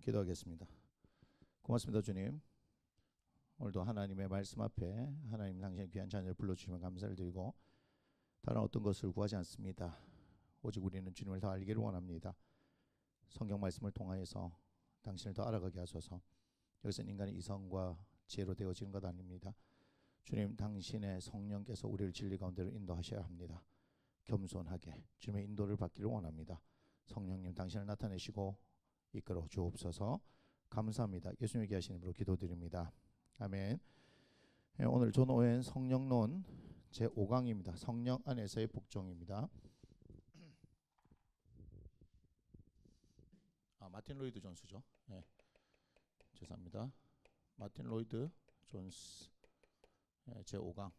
기도하겠습니다. 고맙습니다, 주님. 오늘도 하나님의 말씀 앞에 하나님 당신의 귀한 자녀를 불러주시면 감사를 드리고 다른 어떤 것을 구하지 않습니다. 오직 우리는 주님을 더 알기를 원합니다. 성경 말씀을 통하여서 당신을 더 알아가게 하소서. 여기서는 인간의 이성과 지혜로 되어지는 것 아닙니다. 주님, 당신의 성령께서 우리를 진리 가운데로 인도하셔야 합니다. 겸손하게 주님의 인도를 받기를 원합니다. 성령님, 당신을 나타내시고 이끌어 주옵소서. 감사합니다. 예수님의 귀하신 이름으로 기도드립니다. 아멘. 오늘 존 오웬 성령론 제5강입니다. 성령 안에서의 복종입니다. 마틴 로이드 존스죠. 네. 죄송합니다. 마틴 로이드 존스 제5강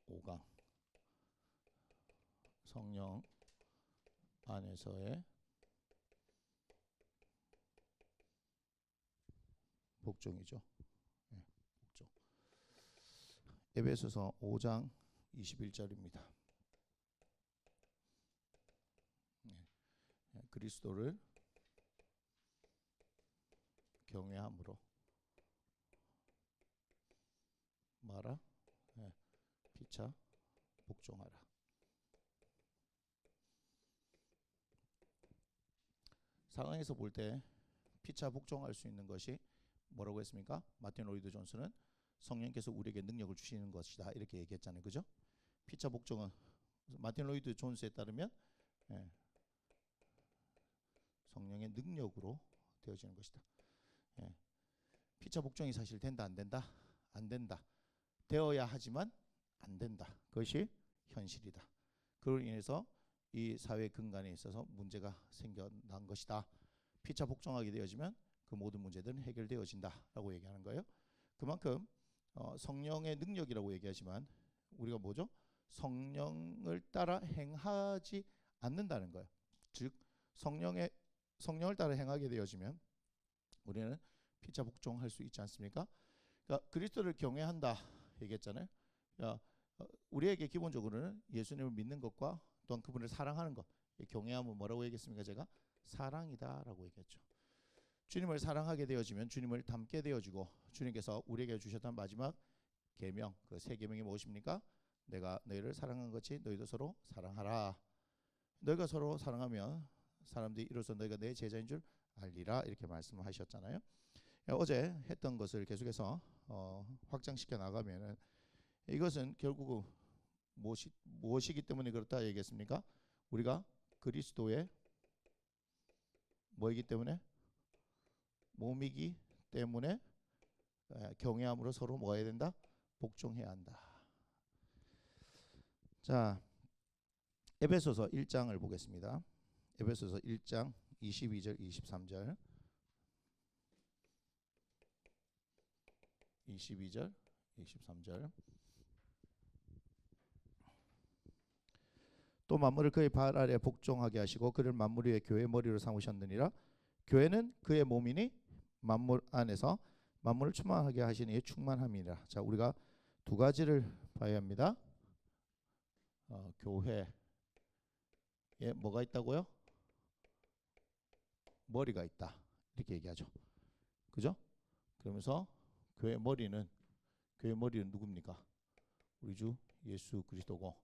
5강 성령 안에서의 복종이죠. 네, 복종. 에베소서 5장 21절입니다. 그리스도를 경외함으로 말아 피차 복종하라. 상황에서 볼 때 피차 복종할 수 있는 것이 뭐라고 했습니까? 마틴 로이드 존스는 성령께서 우리에게 능력을 주시는 것이다 이렇게 얘기했잖아요. 그죠? 피차 복종은 마틴 로이드 존스에 따르면 성령의 능력으로 되어지는 것이다. 피차 복종이 사실 된다 안 된다? 안 된다. 되어야 하지만 안 된다. 그것이 현실이다. 그로 인해서 이 사회 근간에 있어서 문제가 생겨난 것이다. 피차 복종하게 되어지면 그 모든 문제들은 해결되어진다라고 얘기하는 거예요. 그만큼 성령의 능력이라고 얘기하지만 우리가 뭐죠? 성령을 따라 행하지 않는다는 거예요. 즉 성령을 따라 행하게 되어지면 우리는 피차 복종할 수 있지 않습니까? 그러니까 그리스도를 경외한다 얘기했잖아요. 그러니까 우리에게 기본적으로는 예수님을 믿는 것과 또한 그분을 사랑하는 것, 경외함은 뭐라고 얘기했습니까? 제가 사랑이다라고 얘기했죠. 주님을 사랑하게 되어지면 주님을 닮게 되어지고 주님께서 우리에게 주셨던 마지막 계명, 그 세 계명이 무엇입니까? 내가 너희를 사랑한 것이 너희도 서로 사랑하라. 너희가 서로 사랑하면 사람들이 이로써 너희가 내 제자인 줄 알리라 이렇게 말씀하셨잖아요. 어제 했던 것을 계속해서 확장시켜 나가면은 이것은 결국 무엇이기 때문에 그렇다 얘기했습니까? 우리가 그리스도의 뭐이기 때문에? 몸이기 때문에 경외함으로 서로 뭐 해야 된다? 복종해야 한다. 자, 에베소서 1장을 보겠습니다. 에베소서 1장 22절 23절 22절 23절 또 만물을 그의 발 아래 복종하게 하시고 그를 만물 위에 교회의 머리로 삼으셨느니라. 교회는 그의 몸이니 만물 안에서 만물을 충만하게 하시는 이의 충만함이라. 자, 우리가 두 가지를 봐야 합니다. 교회에 뭐가 있다고요? 머리가 있다 이렇게 얘기하죠. 그죠? 그러면서 교회의 머리는 누굽니까? 우리 주 예수 그리스도고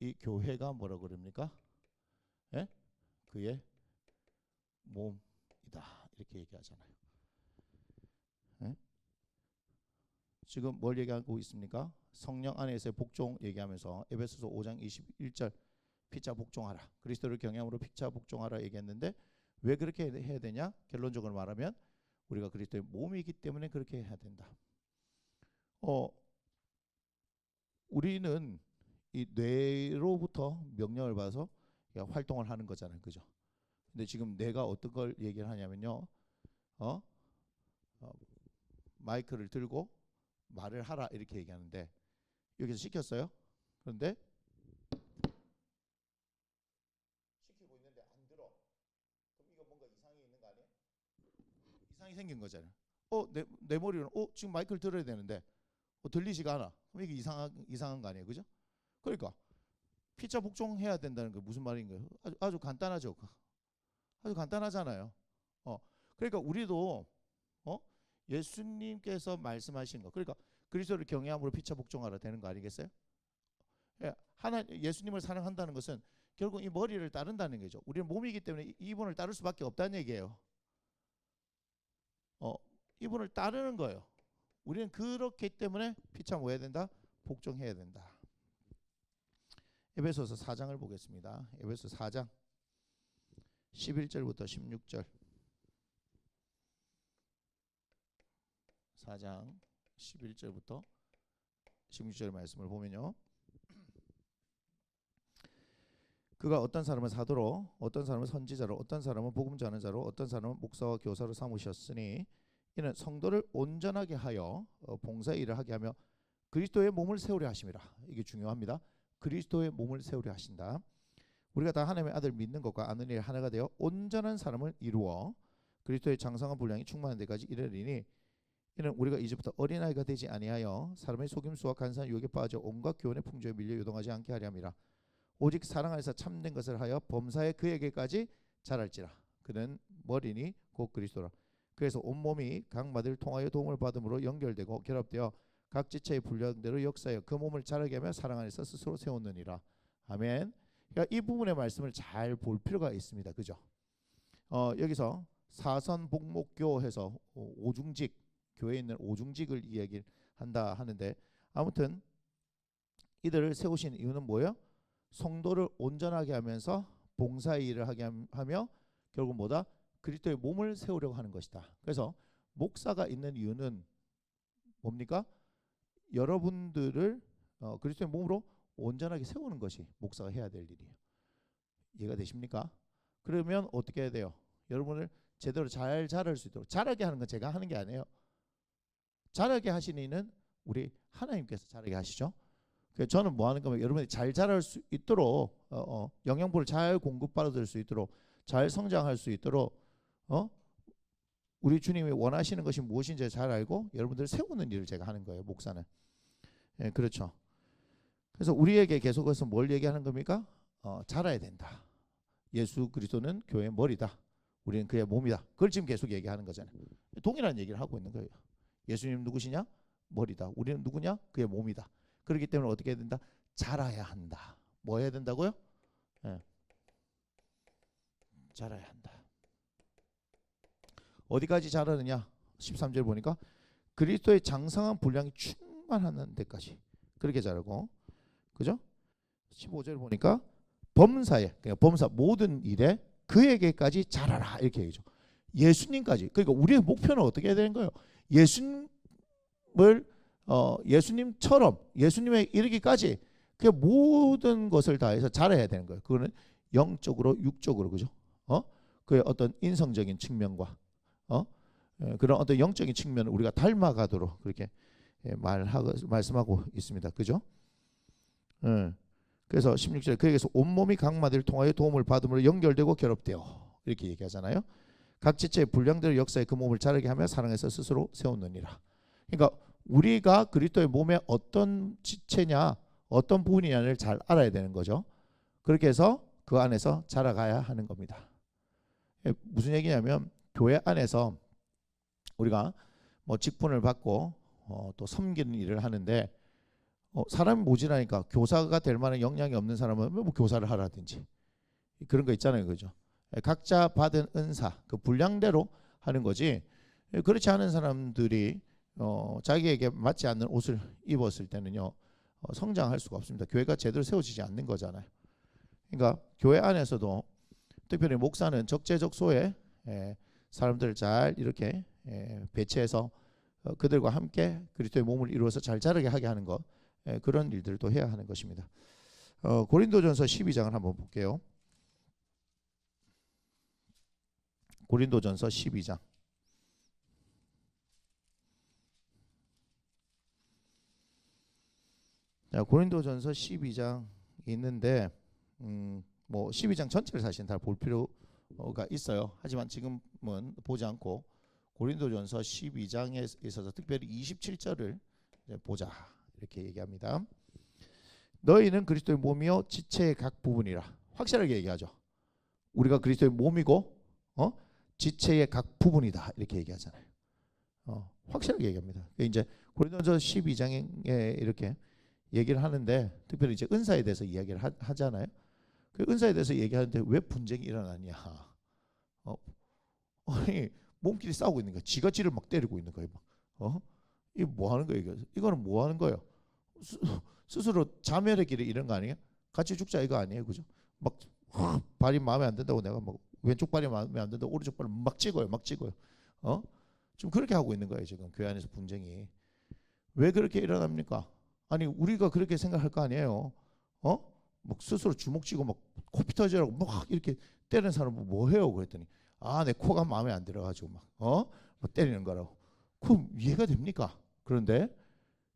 이 교회가 뭐라 그럽니까? 그의 몸이다 이렇게 얘기하잖아요. 지금 뭘 얘기하고 있습니까? 성령 안에서의 복종 얘기하면서 에베소서 5장 21절 피차 복종하라. 그리스도를 경외함으로 피차 복종하라 얘기했는데 왜 그렇게 해야 되냐? 결론적으로 말하면 우리가 그리스도의 몸이기 때문에 그렇게 해야 된다. 우리는 이 뇌로부터 명령을 받아서 활동을 하는 거잖아요. 그죠? 근데 지금 뇌가 어떤 걸 얘기를 하냐면요. 마이크를 들고 말을 하라 이렇게 얘기하는데 여기서 시켰어요. 그런데 시키고 있는데 안 들어. 그럼 이거 뭔가 이상이 있는 거 아니에요? 이상이 생긴 거잖아요. 내 머리는 지금 마이크를 들어야 되는데 들리지가 않아. 그럼 이게 이상한 거 아니에요? 그죠? 그러니까 피차 복종해야 된다는 게 무슨 말인 거예요? 아주 간단하죠. 아주 간단하잖아요. 그러니까 우리도 예수님께서 말씀하신 거, 그러니까 그리스도를 경외함으로 피차 복종하라 되는 거 아니겠어요? 예, 예수님을 사랑한다는 것은 결국 이 머리를 따른다는 거죠. 우리는 몸이기 때문에 이분을 따를 수밖에 없다는 얘기예요. 이분을 따르는 거예요. 우리는 그렇기 때문에 피차 뭐 해야 된다? 복종해야 된다. 에베소서 4장을 보겠습니다. 에베소 4장 11절부터 16절. 4장 11절부터 16절 말씀을 보면요. 그가 어떤 사람은 사도로, 어떤 사람은 선지자로, 어떤 사람은 복음 전하는 자로, 어떤 사람은 목사와 교사로 삼으셨으니 이는 성도를 온전하게 하여 봉사의 일을 하게 하며 그리스도의 몸을 세우려 하심이라. 이게 중요합니다. 그리스도의 몸을 세우려 하신다. 우리가 다 하나님의 아들 믿는 것과 아는 일 하나가 되어 온전한 사람을 이루어 그리스도의 장성한 분량이 충만한 데까지 이르리니 이는 우리가 이제부터 어린아이가 되지 아니하여 사람의 속임수와 간사한 유혹에 빠져 온갖 교훈의 풍조에 밀려 요동하지 않게 하려 함이라. 오직 사랑 안에서 참된 것을 하여 범사에 그에게까지 자랄지라. 그는 머리니 곧 그리스도라. 그래서 온몸이 각마디를 통하여 도움을 받음으로 연결되고 결합되어 각 지체의 분량대로 역사하여 그 몸을 자라게 하며 사랑 안에서 스스로 세우느니라. 아멘. 그러니까 이 부분의 말씀을 잘 볼 필요가 있습니다. 그죠? 여기서 사선복목교 해서 오중직, 교회에 있는 오중직을 이야기한다 하는데, 아무튼 이들을 세우신 이유는 뭐예요? 성도를 온전하게 하면서 봉사의 일을 하게 하며 결국 뭐다? 그리스도의 몸을 세우려고 하는 것이다. 그래서 목사가 있는 이유는 뭡니까? 여러분들을 그리스도의 몸으로 온전하게 세우는 것이 목사가 해야 될 일이에요. 이해가 되십니까? 그러면 어떻게 해야 돼요? 여러분을 제대로 잘 자랄 수 있도록, 자라게 하는 건 제가 하는 게 아니에요. 자라게 하시는 이는 우리 하나님께서 자라게 하시죠. 그래서 저는 뭐 하는 거면 여러분이 잘 자랄 수 있도록 영양분을 잘 공급받을 수 있도록 잘 성장할 수 있도록 우리 주님이 원하시는 것이 무엇인지 잘 알고 여러분들을 세우는 일을 제가 하는 거예요. 목사는. 예, 그렇죠. 그래서 우리에게 계속해서 뭘 얘기하는 겁니까? 자라야 된다. 예수 그리스도는 교회의 머리다. 우리는 그의 몸이다. 그걸 지금 계속 얘기하는 거잖아요. 동일한 얘기를 하고 있는 거예요. 예수님 누구시냐? 머리다. 우리는 누구냐? 그의 몸이다. 그렇기 때문에 어떻게 해야 된다? 자라야 한다. 뭐 해야 된다고요? 예. 자라야 한다. 어디까지 자라느냐? 13절 보니까 그리스도의 장성한 분량이 충만하는 데까지 그렇게 자라고, 그죠? 15절 보니까 범사에, 그러니까 범사 모든 일에 그에게까지 자라라 이렇게 얘기죠. 예수님까지. 그러니까 우리의 목표는 어떻게 해야 되는 거예요? 예수님처럼 예수님에 이르기까지 그 모든 것을 다해서 자라야 되는 거예요. 그거는 영적으로, 육적으로, 그죠? 그의 어떤 인성적인 측면과 그런 어떤 영적인 측면을 우리가 닮아가도록 그렇게 말씀하고 있습니다. 그죠? 그래서 16절에 그에게서 온몸이 각마디를 통하여 도움을 받음으로 연결되고 결합되어 이렇게 얘기하잖아요. 각 지체의 분량대로 역사에 그 몸을 자라게 하며 사랑해서 스스로 세우느니라. 그러니까 우리가 그리스도의 몸의 어떤 지체냐, 어떤 부분이냐를 잘 알아야 되는 거죠. 그렇게 해서 그 안에서 자라가야 하는 겁니다. 무슨 얘기냐면 교회 안에서 우리가 뭐 직분을 받고 또 섬기는 일을 하는데 사람이 모자라니까 교사가 될 만한 역량이 없는 사람은 뭐 교사를 하라든지 그런 거 있잖아요. 그죠? 각자 받은 은사 그 분량대로 하는 거지, 그렇지 않은 사람들이 자기에게 맞지 않는 옷을 입었을 때는요 성장할 수가 없습니다. 교회가 제대로 세워지지 않는 거잖아요. 그러니까 교회 안에서도 특별히 목사는 적재적소에 사람들을 잘 이렇게 배치해서 그들과 함께 그리스도의 몸을 이루어서 잘 자라게 하게 하는 것, 그런 일들도 해야 하는 것입니다. 고린도전서 12장을 한번 볼게요. 고린도전서 12장. 고린도전서 12장 있는데 뭐 12장 전체를 사실 다 볼 필요가 있어요. 하지만 지금은 보지 않고 고린도전서 12장에 있어서 특별히 27절을 보자 이렇게 얘기합니다. 너희는 그리스도의 몸이요 지체의 각 부분이라. 확실하게 얘기하죠. 우리가 그리스도의 몸이고 지체의 각 부분이다 이렇게 얘기하잖아요. 확실하게 얘기합니다. 이제 고린도전서 12장에 이렇게 얘기를 하는데 특별히 이제 은사에 대해서 이야기를 하잖아요. 그 은사에 대해서 얘기하는데 왜 분쟁이 일어나냐? 아니 몸끼리 싸우고 있는 거야. 지가 지를 막 때리고 있는 거예요. 이게 뭐 하는 거예요? 이거는 뭐 하는 거예요? 스스로 자멸의 길을 이런 거 아니에요? 같이 죽자 이거 아니에요, 그죠? 막 발이 마음에 안 든다고 내가 막 왼쪽 발이 마음에 안 든다고 오른쪽 발을 막 찍어요. 지금 그렇게 하고 있는 거예요. 지금 교회 안에서 분쟁이 왜 그렇게 일어납니까? 아니 우리가 그렇게 생각할 거 아니에요. 막 스스로 주먹 쥐고 막 코피 터지라고 막 이렇게 때리는 사람은 뭐 해요? 그랬더니 내 코가 마음에 안 들어가지고 막 때리는 거라고. 그럼 이해가 됩니까? 그런데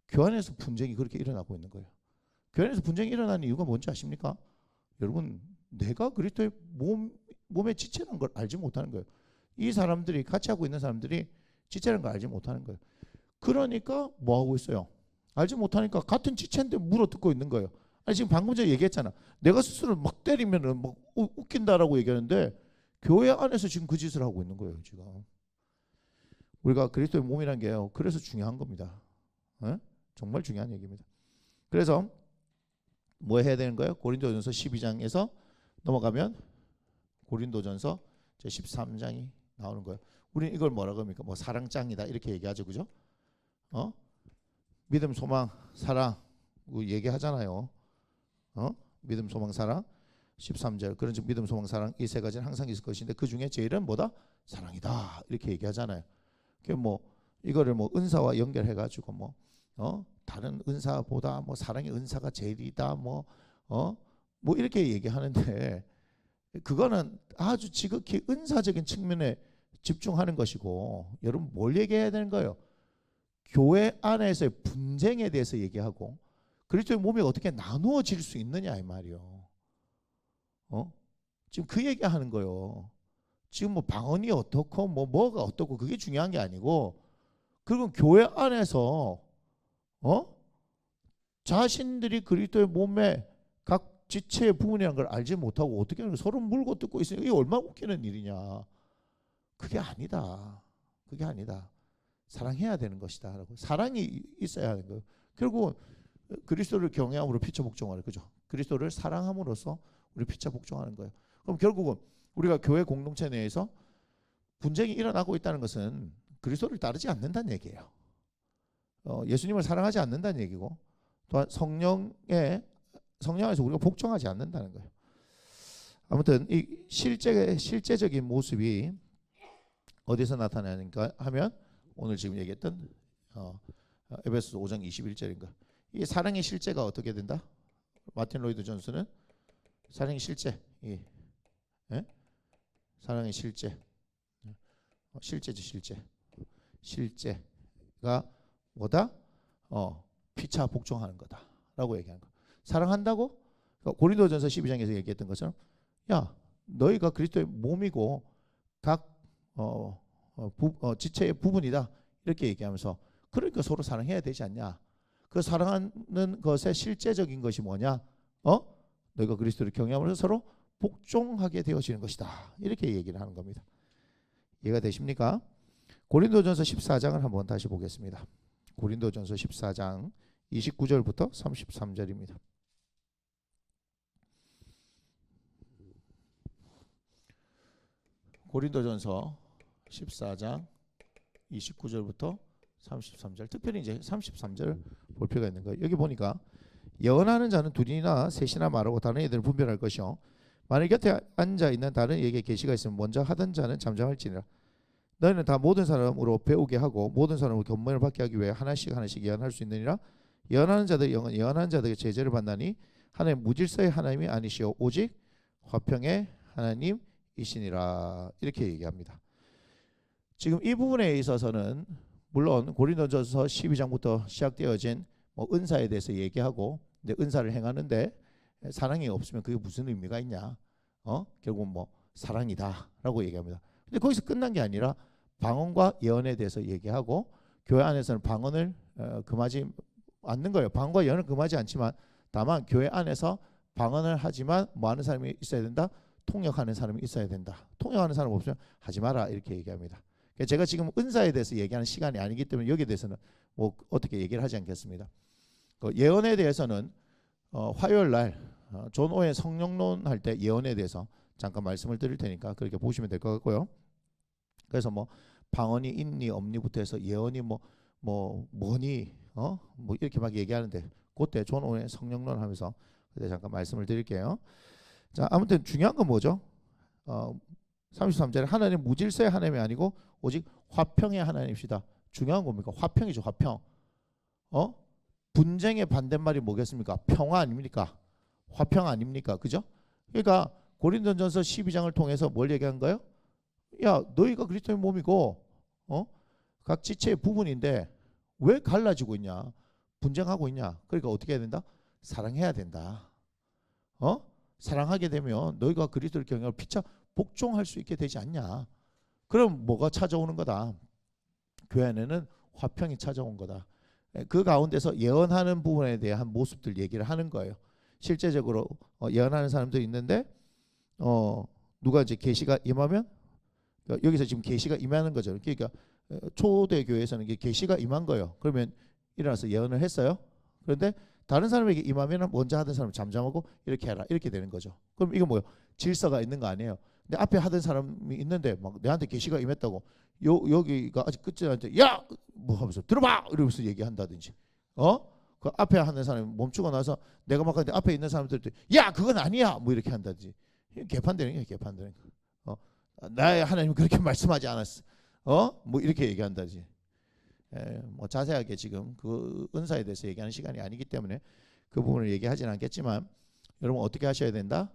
교회 안에서 분쟁이 그렇게 일어나고 있는 거예요. 교회 안에서 분쟁이 일어나는 이유가 뭔지 아십니까? 여러분 내가 그리스도의 몸의 지체라는 걸 알지 못하는 거예요. 이 사람들이 같이 하고 있는 사람들이 지체라는 걸 알지 못하는 거예요. 그러니까 뭐 하고 있어요? 알지 못하니까 같은 지체인데 물어뜯고 있는 거예요. 아니 지금 방금 전에 얘기했잖아. 내가 스스로 막 때리면은 막 웃긴다라고 얘기하는데 교회 안에서 지금 그 짓을 하고 있는 거예요. 지금 우리가 그리스도의 몸이라는 게요. 그래서 중요한 겁니다. 정말 중요한 얘기입니다. 그래서 뭐 해야 되는 거예요? 고린도전서 12장에서 넘어가면 고린도전서 13장이 나오는 거예요. 우리는 이걸 뭐라고 합니까? 뭐 사랑장이다 이렇게 얘기하죠, 그죠? 믿음, 소망, 사랑 얘기하잖아요. 믿음, 소망, 사랑. 13절 그런즉 믿음, 소망, 사랑 이 세 가지는 항상 있을 것인데 그 중에 제일은 뭐다? 사랑이다 이렇게 얘기하잖아요. 그 뭐 이거를 뭐 은사와 연결해가지고 뭐 다른 은사보다 뭐 사랑의 은사가 제일이다 뭐 이렇게 얘기하는데 그거는 아주 지극히 은사적인 측면에 집중하는 것이고 여러분 뭘 얘기해야 되는 거예요? 교회 안에서의 분쟁에 대해서 얘기하고 그리스도의 몸이 어떻게 나누어질 수 있느냐 이 말이요. 지금 그 얘기하는 거예요. 지금 뭐 방언이 어떻고 뭐가 어떻고 그게 중요한 게 아니고 그건 교회 안에서 자신들이 그리스도의 몸의 각 지체의 부분이라는 걸 알지 못하고 어떻게 하는 서로 물고 뜯고 있으니까 이게 얼마나 웃기는 일이냐. 그게 아니다. 그게 아니다. 사랑해야 되는 것이다. 라고. 사랑이 있어야 하는 거예요. 결국 그리스도를 경외함으로 피차 복종하는 거죠. 그리스도를 사랑함으로써 우리 피차 복종하는 거예요. 그럼 결국은 우리가 교회 공동체 내에서 분쟁이 일어나고 있다는 것은 그리스도를 따르지 않는다는 얘기예요. 예수님을 사랑하지 않는다는 얘기고 또한 성령 안에서 우리가 복종하지 않는다는 거예요. 아무튼 이 실제적인 모습이 어디서 나타나는가 하면 오늘 지금 얘기했던 에베소서 5장 21절인가. 이 사랑의 실제가 어떻게 된다? 마틴 로이드 존스는 사랑의 실제, 사랑의 실제, 실제죠. 실제가 뭐다? 피차 복종하는 거다라고 얘기하는 거. 사랑한다고? 그러니까 고린도전서 12장에서 얘기했던 것처럼, 야, 너희가 그리스도의 몸이고 각 지체의 부분이다 이렇게 얘기하면서 그러니까 서로 사랑해야 되지 않냐? 그 사랑하는 것의 실제적인 것이 뭐냐? 너희가 그리스도를 경외함으로써 서로 복종하게 되어지는 것이다. 이렇게 얘기를 하는 겁니다. 이해가 되십니까? 고린도전서 14장을 한번 다시 보겠습니다. 고린도전서 14장 29절부터 33절입니다. 고린도전서 14장 29절부터 33절. 특별히 이제 33절 볼 필요가 있는 거예요. 여기 보니까 예언하는 자는 둘이나 셋이나 말하고 다른 이들을 분별할 것이요 만일 곁에 앉아 있는 다른 이에게 계시가 있으면 먼저 하던 자는 잠잠할지니라. 너희는 다 모든 사람으로 배우게 하고 모든 사람으로 견문을 받게 하기 위해 하나씩 예언할 수 있느니라. 예언하는 자들의 영은 예언하는 자들에게 제재를 받나니 하나님 무질서의 하나님이 아니시오 오직 화평의 하나님이시니라. 이렇게 얘기합니다. 지금 이 부분에 있어서는 물론 고린도전서 12장부터 시작되어진 은사에 대해서 얘기하고 은사를 행하는데 사랑이 없으면 그게 무슨 의미가 있냐? 결국 사랑이다라고 얘기합니다. 근데 거기서 끝난 게 아니라 방언과 예언에 대해서 얘기하고 교회 안에서는 방언을 금하지 않는 거예요. 방언과 예언을 금하지 않지만 다만 교회 안에서 방언을 하지만 뭐 하는 사람이 있어야 된다? 통역하는 사람이 있어야 된다. 통역하는 사람 없으면 하지 마라 이렇게 얘기합니다. 제가 지금 은사에 대해서 얘기하는 시간이 아니기 때문에 여기에 대해서는 뭐 어떻게 얘기를 하지 않겠습니다. 예언에 대해서는 화요일 날 존 오웬 성령론 할 때 예언에 대해서 잠깐 말씀을 드릴 테니까 그렇게 보시면 될 것 같고요. 그래서 뭐 방언이 있니 없니부터 해서 예언이 뭐니 뭐 이렇게 막 얘기하는데 그때 존 오웬 성령론 하면서 그때 잠깐 말씀을 드릴게요. 자, 아무튼 중요한 건 뭐죠? 33절에 하나님 무질서의 하나님이 아니고 오직 화평의 하나님이시다. 중요한 겁니까? 화평이죠. 화평. 분쟁의 반대말이 뭐겠습니까? 평화 아닙니까? 화평 아닙니까? 그죠? 그러니까 고린도전서 12장을 통해서 뭘 얘기한 거예요? 야, 너희가 그리스도의 몸이고 각 지체의 부분인데 왜 갈라지고 있냐? 분쟁하고 있냐? 그러니까 어떻게 해야 된다? 사랑해야 된다. 사랑하게 되면 너희가 그리스도를 경외하고 피차 복종할 수 있게 되지 않냐? 그럼 뭐가 찾아오는 거다? 교회 안에는 화평이 찾아온 거다. 그 가운데서 예언하는 부분에 대한 모습들 얘기를 하는 거예요. 실제적으로 예언하는 사람도 있는데 누가 이제 계시가 임하면 여기서 지금 계시가 임하는 거죠. 그러니까 초대 교회에서는 이게 계시가 임한 거예요. 그러면 일어나서 예언을 했어요. 그런데 다른 사람에게 임하면 먼저 하던 사람은 잠잠하고 이렇게 해라 이렇게 되는 거죠. 그럼 이거 뭐요? 질서가 있는 거 아니에요. 근데 앞에 하던 사람이 있는데 막 내한테 계시가 임했다고 여기가 아직 끝이 나는데 야! 뭐 하면서 들어봐! 이러면서 얘기한다든지 그 앞에 하는 사람이 멈추고 나서 내가 막 하는데 앞에 있는 사람들도 야! 그건 아니야! 뭐 이렇게 한다든지 개판되는 거예요. 개판되는 거. 나의 하나님 그렇게 말씀하지 않았어. 뭐 이렇게 얘기한다든지 뭐 자세하게 지금 그 은사에 대해서 얘기하는 시간이 아니기 때문에 그 부분을 얘기하지는 않겠지만 여러분 어떻게 하셔야 된다?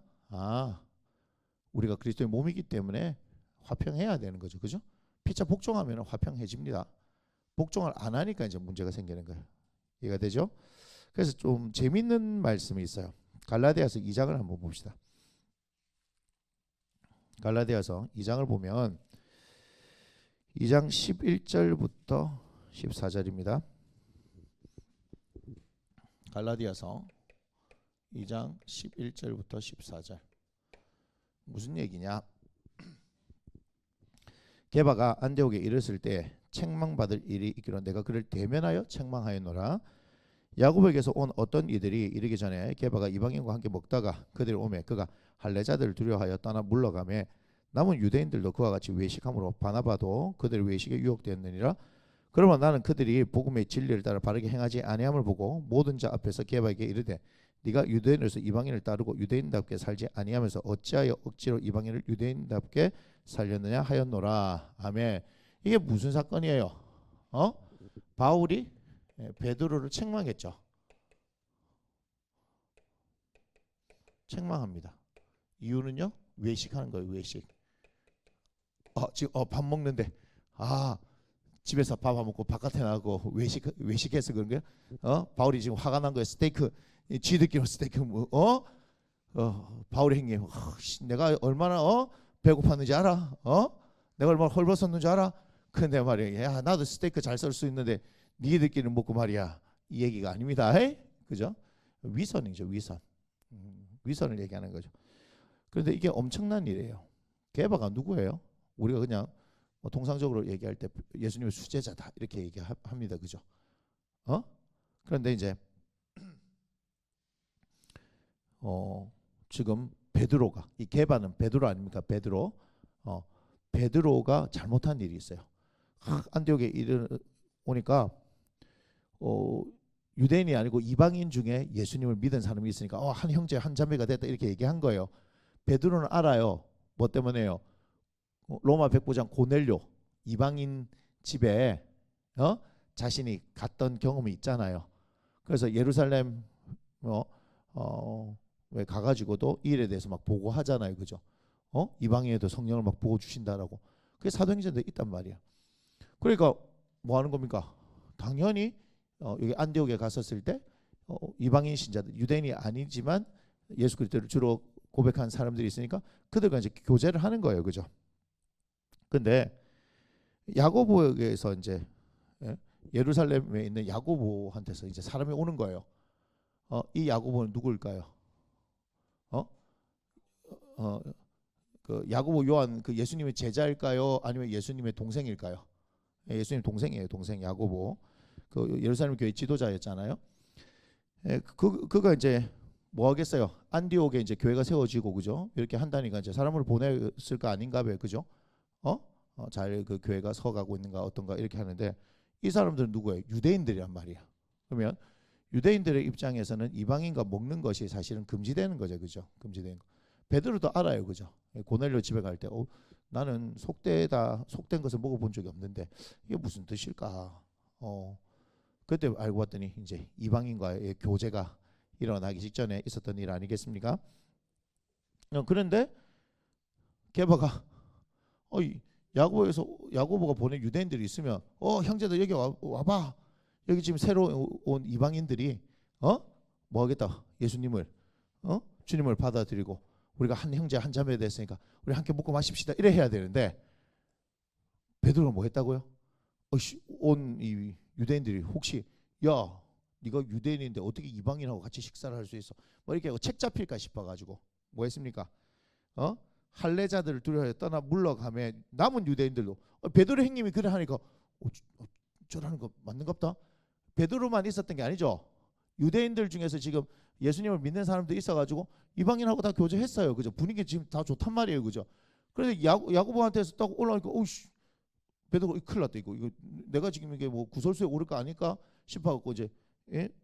우리가 그리스도의 몸이기 때문에 화평해야 되는 거죠. 그죠? 피차 복종하면 화평해집니다. 복종을 안 하니까 이제 문제가 생기는 거예요. 이해가 되죠? 그래서 좀 재밌는 말씀이 있어요. 갈라디아서 2장을 한번 봅시다. 갈라디아서 2장을 보면 2장 11절부터 14절입니다. 갈라디아서 2장 11절부터 14절. 무슨 얘기냐? 게바가 안디옥에 이르렀을 때 책망받을 일이 있기로 내가 그를 대면하여 책망하였노라. 야곱에게서 온 어떤 이들이 이르기 전에 게바가 이방인과 함께 먹다가 그들이 오매 그가 할례자들을 두려워하여 떠나 물러가매 남은 유대인들도 그와 같이 외식함으로 바나바도 그들의 외식에 유혹되었느니라. 그러나 나는 그들이 복음의 진리를 따라 바르게 행하지 아니함을 보고 모든 자 앞에서 게바에게 이르되 네가 유대인으로서 이방인을 따르고 유대인답게 살지 아니하면서 어찌하여 억지로 이방인을 유대인답게 살렸느냐 하였노라. 아멘. 이게 무슨 사건이에요? 바울이 베드로를 책망했죠. 책망합니다. 이유는요? 외식하는 거예요. 외식. 지금 밥 먹는데 집에서 밥 안 먹고 바깥에 나가고 외식해서 그런 거야? 바울이 지금 화가 난 거예요. 스테이크 쥐들끼리 스테이크 바울의 행위. 내가 얼마나 배고팠는지 알아? 내가 얼마나 헐벗었는지 알아? 근데 말이야, 야 나도 스테이크 잘 썰 수 있는데 니들끼리 먹고 말이야. 이 얘기가 아닙니다. 그죠? 위선이죠. 위선. 위선을 얘기하는 거죠. 그런데 이게 엄청난 일이에요. 게바가 누구예요? 우리가 그냥 통상적으로 얘기할 때 예수님의 수제자다 이렇게 얘기합니다. 그죠? 그런데 이제 지금 베드로가 이 게바는 베드로 아닙니까? 베드로가 잘못한 일이 있어요. 안디옥에 오니까 유대인이 아니고 이방인 중에 예수님을 믿은 사람이 있으니까 한 형제 한 자매가 됐다 이렇게 얘기한 거예요. 베드로는 알아요. 뭐 때문에요? 로마 백부장 고넬료 이방인 집에 자신이 갔던 경험이 있잖아요. 그래서 예루살렘 왜 가가지고도 이 일에 대해서 막 보고하잖아요. 그죠? 이방인에도 성령을 막 부어 주신다라고. 그게 사도행전에 있단 말이야. 그러니까 뭐 하는 겁니까? 당연히 여기 안디옥에 갔었을 때 이방인 신자들 유대인이 아니지만 예수 그리스도를 주로 고백한 사람들이 있으니까 그들과 이제 교제를 하는 거예요. 그죠? 근데 야고보에게서 이제 예루살렘에 있는 야고보한테서 이제 사람이 오는 거예요. 이 야고보는 누구일까요? 그 야고보 요한 그 예수님의 제자일까요? 아니면 예수님의 동생일까요? 예수님 동생이에요. 동생 야고보. 그 예루살렘 교회 지도자였잖아요. 그가 이제 뭐 하겠어요? 안디옥에 이제 교회가 세워지고 그죠? 이렇게 한다니까 이제 사람을 보냈을 거 아닌가 봐요. 그죠? 잘 그 교회가 서가고 있는가 어떤가 이렇게 하는데 이 사람들은 누구예요? 유대인들이란 말이야. 그러면 유대인들의 입장에서는 이방인과 먹는 것이 사실은 금지되는 거죠. 그죠? 금지되는 거. 베드로도 알아요. 그죠? 고넬료 집에 갈 때 나는 속된 것을 먹어본 적이 없는데 이게 무슨 뜻일까? 그때 알고 봤더니 이제 이방인과의 교제가 일어나기 직전에 있었던 일 아니겠습니까? 그런데 게바가 야고보가 보낸 유대인들이 있으면 형제들 여기 와봐. 여기 지금 새로 온 이방인들이 뭐 하겠다. 예수님을 주님을 받아들이고 우리가 한 형제 한 자매 됐으니까 우리 함께 먹고 마십시다. 이래 해야 되는데 베드로가 뭐 했다고요? 온 이 유대인들이 혹시 야 네가 유대인인데 어떻게 이방인하고 같이 식사를 할 수 있어? 뭐 이렇게 책 잡힐까 싶어가지고 뭐 했습니까? 할례자들을 두려워해 떠나 물러가며 남은 유대인들도 베드로 형님이 그래 하니까 저라는 거 맞는갑다. 베드로만 있었던 게 아니죠. 유대인들 중에서 지금 예수님을 믿는 사람도 있어가지고 이방인하고 다 교제했어요. 그죠? 분위기 지금 다 좋단 말이에요. 그죠? 그래서 야고보한테서 딱 올라오니까 베드로 큰일 났다. 이거 내가 지금 이게 뭐 구설수에 오를 거 아닐까 싶어갖고 이제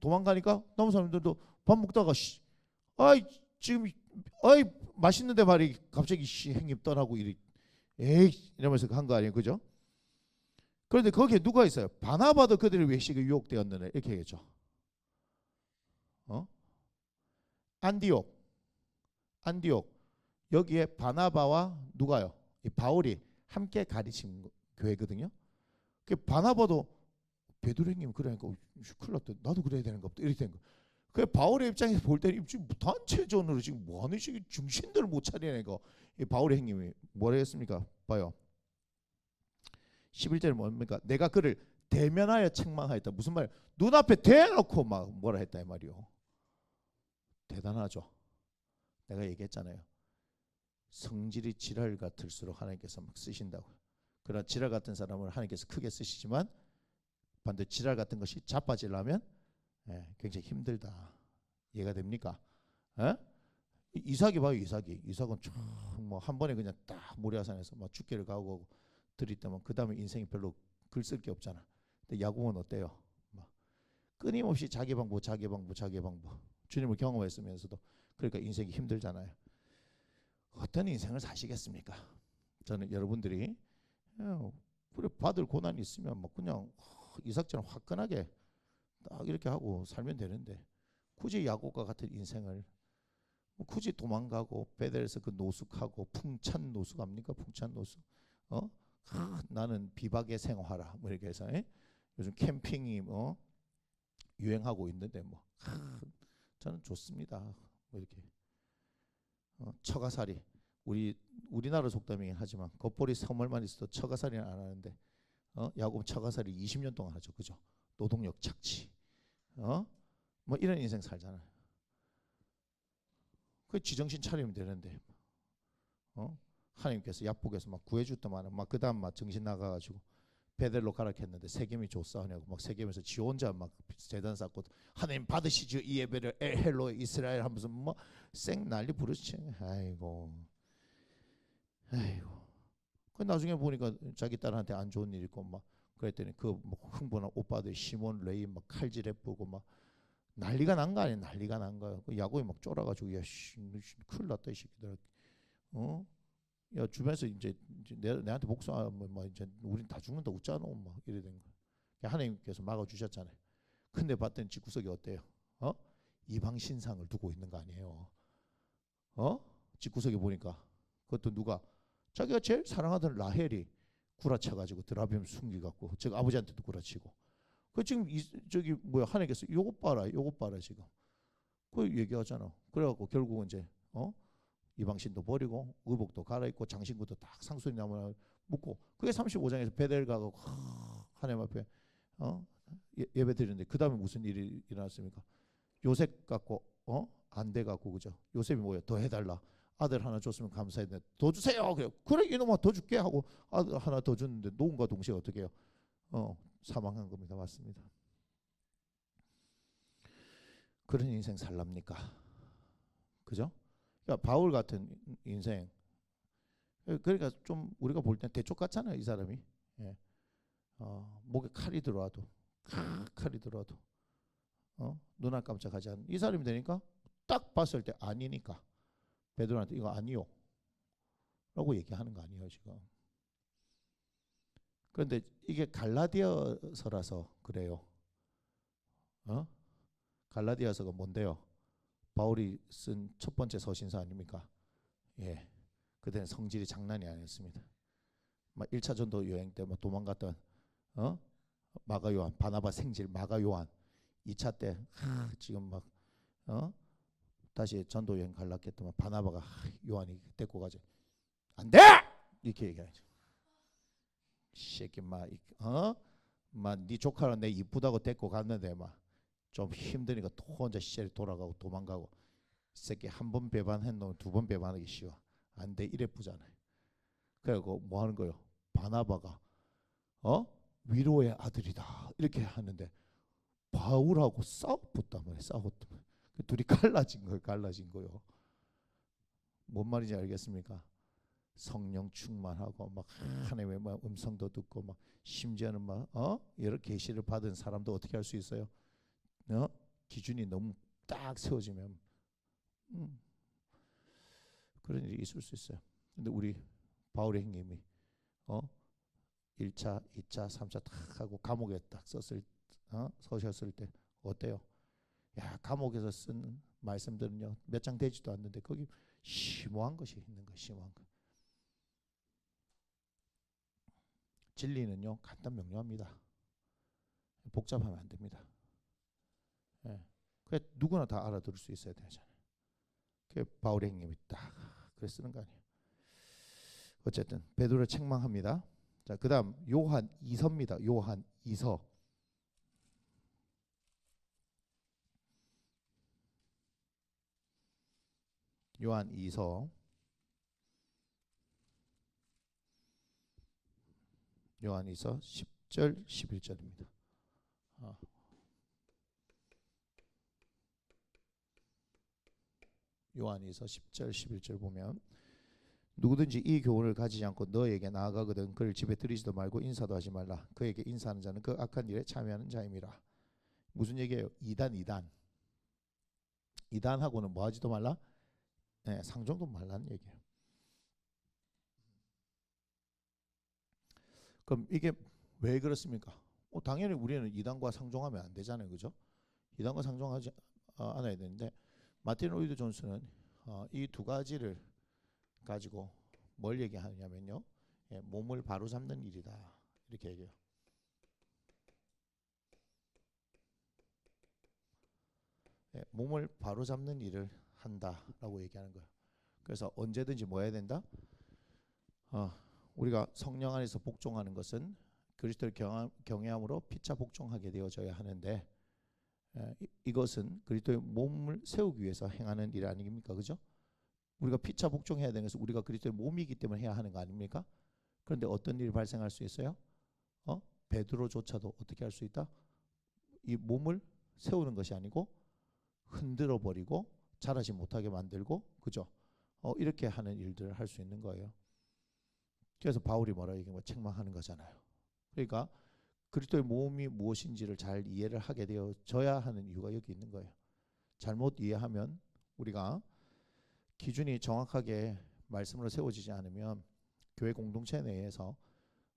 도망가니까 남은 사람들도 밥 먹다가 지금 맛있는데 말이 갑자기 형님 떠나고 이러면서 한 거 아니에요. 그죠? 그런데 거기에 누가 있어요? 바나바도 그들의 외식에 유혹되었느냐 이렇게 얘기했죠. 안디옥 여기에 바나바와 누가요? 이 바울이 함께 가르친 교회거든요. 그 바나바도 베드로 형님 그러니까 큰일 났다. 나도 그래야 되는 거 없다. 이렇게 된 거. 그 바울의 입장에서 볼 때는 지금 단체전으로 지금 뭐하는 식의 중심들을 못 차리니까 이 바울의 형님이 뭐라 했습니까? 봐요. 11절에 뭡니까? 내가 그를 대면하여 책망하였다. 무슨 말? 눈앞에 대놓고 막 뭐라 했다 이 말이요. 대단하죠. 내가 얘기했잖아요. 성질이 지랄 같을수록 하나님께서 막 쓰신다고. 그러나 지랄 같은 사람을 하나님께서 크게 쓰시지만 반대 지랄 같은 것이 자빠지려면 굉장히 힘들다. 이해가 됩니까? 이삭이 봐요. 이삭은 뭐 한 번에 그냥 딱 모리아산에서 막 죽기를 가고 들이대면 그 다음에 인생이 별로 글쓸 게 없잖아. 근데 야곱은 어때요? 막 끊임없이 자기 방법 주님을 경험했으면서도 그러니까 인생이 힘들잖아요. 어떤 인생을 사시겠습니까? 저는 여러분들이 그래 받을 고난이 있으면 뭐 그냥 이삭처럼 화끈하게 딱 이렇게 하고 살면 되는데 굳이 야곱과 같은 인생을 뭐 굳이 도망가고 베델에서 그 노숙하고 풍찬 노숙합니까? 풍찬 노숙. 나는 비박의 생활하 뭐 이렇게 해서 요즘 캠핑이 유행하고 있는데 저는 좋습니다. 뭐 이렇게 처가살이 우리나라 속담이긴 하지만 겉벌이 서멀만 있어도 처가살이는 안 하는데 야곱 처가살이 20년 동안 하죠. 그죠? 노동력 착취. 뭐 이런 인생 살잖아요. 그 지정신 차리면 되는데 하나님께서 약복에서 막 구해줬더만 막 그다음 막 정신 나가가지고 베델로 가락했는데 세겜이 조사하냐고 막 세겜에서 지 혼자 막 재단 쌓고 하나님 받으시죠 이 예배를 엘헬로 이스라엘 하면서 뭐 쌩 난리 부르지. 아이고 그 나중에 보니까 자기 딸한테 안 좋은 일 있고 막 그랬더니 그 뭐 흥분한 오빠들 시몬 레이 막 칼질해보고 막 난리가 난 거 아니야. 난리가 난 거야. 그 야곱이 막 쫄아가지고 큰일 났다 이 새끼들. 야 주변에서 이제 내한테 복수하면 막 이제 우린 다 죽는다 웃잖아 막 이래 된 거. 하나님께서 막아 주셨잖아요. 근데 봤더니 집구석이 어때요? 이방 신상을 두고 있는 거 아니에요? 집구석에 보니까 그것도 누가 자기가 제일 사랑하던 라헬이 구라쳐가지고 드라빔 숨기갖고 즉 아버지한테도 구라치고 그 지금 저기 뭐야 하나님께서 요것 봐라 지금 그 얘기하잖아. 그래갖고 결국은 이제 이방신도 버리고 의복도 갈아입고 장신구도 딱 상수리 나무나 묶고 그게 35장에서 베델 가고 하나님 앞에 예배 드리는데 그 다음에 무슨 일이 일어났습니까? 요셉 갖고 안 돼 갖고 그죠? 요셉이 뭐야 더 해달라. 아들 하나 줬으면 감사했는데 더 주세요. 그래 이놈아 더 줄게 하고 아들 하나 더 줬는데 노음과 동시에 어떻게 해요? 사망한 겁니다. 맞습니다. 그런 인생 살랍니까? 그죠? 그러니까 바울 같은 인생, 그러니까 좀 우리가 볼 땐 대쪽 같잖아요. 이 사람이. 예. 목에 칼이 들어와도 칼이 들어와도 눈알 깜짝하지 않는 이 사람이 되니까 딱 봤을 때 아니니까 베드로한테 이거 아니요 라고 얘기하는 거 아니에요 지금. 그런데 이게 갈라디아서라서 그래요. 갈라디아서가 뭔데요? 바울이 쓴 첫 번째 서신서 아닙니까? 예. 그때는 성질이 장난이 아니었습니다. 막 1차 전도 여행 때 막 도망갔던 마가 요한, 바나바 생질 마가 요한 2차 때 지금 막 다시 전도 여행 갈라 했더만 바나바가 요한이 데리고 가지. 안 돼! 이렇게 얘기하죠. 새끼 네 조카는 내 이쁘다고 데리고 갔는데 좀 힘드니까 또 혼자 시절에 돌아가고 도망가고 새끼 한 번 배반한 놈 두 번 배반하기 쉬워. 안 돼 이래 뿌잖아요. 그래갖고 뭐 하는 거요? 바나바가 위로의 아들이다 이렇게 하는데 바울하고 싸웠단 말이에요. 싸웠단 말이에요. 둘이 갈라진 거요. 뭔 말인지 알겠습니까? 성령 충만하고 막 하나님의 음성도 듣고 막 심지어는 막 여러 계시를 받은 사람도 어떻게 할 수 있어요? 기준이 너무 딱 세워지면 그런 일이 있을 수 있어요. 근데 우리 바울의 형님이 1차, 2차, 3차 딱 하고 감옥에 딱 서셨을 때 어때요? 야, 감옥에서 쓴 말씀들은요 몇 장 되지도 않는데 거기 심오한 것이 있는 거예요. 심오한 거. 진리는요 간단 명료합니다. 복잡하면 안 됩니다. 예. 그 누구나 다 알아들을 수 있어야 되잖아요. 그 바울의 형님이 딱 그래 쓰는 거 아니에요. 어쨌든 베드로를 책망합니다. 자, 그다음 요한 2서입니다. 요한 2서. 요한 2서. 요한 2서 10절 11절입니다. 요한 2서 10절 11절 보면 누구든지 이 교훈을 가지지 않고 너에게 나아가거든 그를 집에 들이지도 말고 인사도 하지 말라. 그에게 인사하는 자는 그 악한 일에 참여하는 자임이라. 무슨 얘기예요? 이단하고는 뭐 하지도 말라? 네, 상종도 말라는 얘기예요. 그럼 이게 왜 그렇습니까? 당연히 우리는 이단과 상종하면 안 되잖아요. 그죠? 이단과 상종하지 않아야 되는데 마틴 로이드 존스는 이 두 가지를 가지고 뭘 얘기하냐면요. 몸을 바로잡는 일이다. 이렇게 얘기해요. 몸을 바로잡는 일을 한다라고 얘기하는 거예요. 그래서 언제든지 뭐 해야 된다? 우리가 성령 안에서 복종하는 것은 그리스도를 경외함으로 피차 복종하게 되어져야 하는데 이것은 그리스도의 몸을 세우기 위해서 행하는 일 아닙니까? 그죠? 우리가 피차 복종해야 되는 것은 우리가 그리스도의 몸이기 때문에 해야 하는 거 아닙니까? 그런데 어떤 일이 발생할 수 있어요? 베드로조차도 어떻게 할 수 있다? 이 몸을 세우는 것이 아니고 흔들어 버리고 자라지 못하게 만들고, 그죠? 이렇게 하는 일들을 할 수 있는 거예요. 그래서 바울이 뭐라 얘기하면 책망하는 거잖아요. 그러니까 그리스도의 몸이 무엇인지를 잘 이해를 하게 되어져야 하는 이유가 여기 있는 거예요. 잘못 이해하면 우리가 기준이 정확하게 말씀으로 세워지지 않으면 교회 공동체 내에서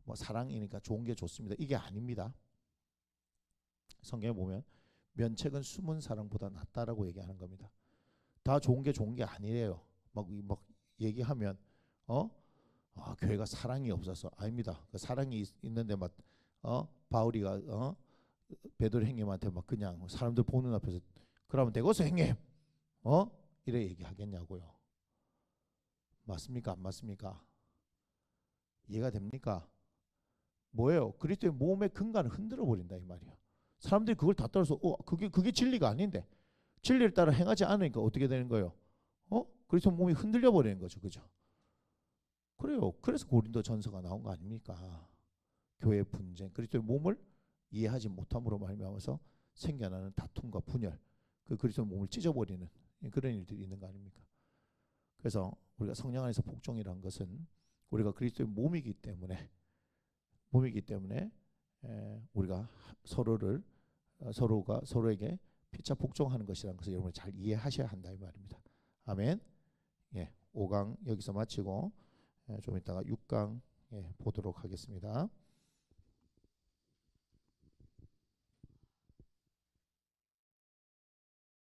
뭐 사랑이니까 좋은 게 좋습니다. 이게 아닙니다. 성경에 보면 면책은 숨은 사랑보다 낫다라고 얘기하는 겁니다. 다 좋은 게 아니래요. 막 얘기하면 교회가 사랑이 없어서 아닙니다. 그 사랑이 있는데 막 바울이가 베드로 형님한테 막 그냥 사람들 보는 앞에서 그러면 되겠어 형님 이래 얘기하겠냐고요. 맞습니까? 안 맞습니까? 이해가 됩니까? 뭐예요? 그리스도의 몸의 근간을 흔들어 버린다 이 말이야. 사람들이 그걸 다 따라서 그게 진리가 아닌데 진리를 따라 행하지 않으니까 어떻게 되는 거예요? 그리스도 몸이 흔들려 버리는 거죠. 그죠? 그래요. 그래서 고린도 전서가 나온 거 아닙니까? 교회 분쟁, 그리스도의 몸을 이해하지 못함으로 말미암아서 생겨나는 다툼과 분열, 그 그리스도의 몸을 찢어버리는 그런 일들이 있는 거 아닙니까? 그래서 우리가 성령 안에서 복종이라는 것은 우리가 그리스도의 몸이기 때문에 우리가 서로가 서로에게 피차 복종하는 것이라는 것을 여러분이 잘 이해하셔야 한다 이 말입니다. 아멘. 예, 5강 여기서 마치고 좀 이따가 6강 보도록 하겠습니다.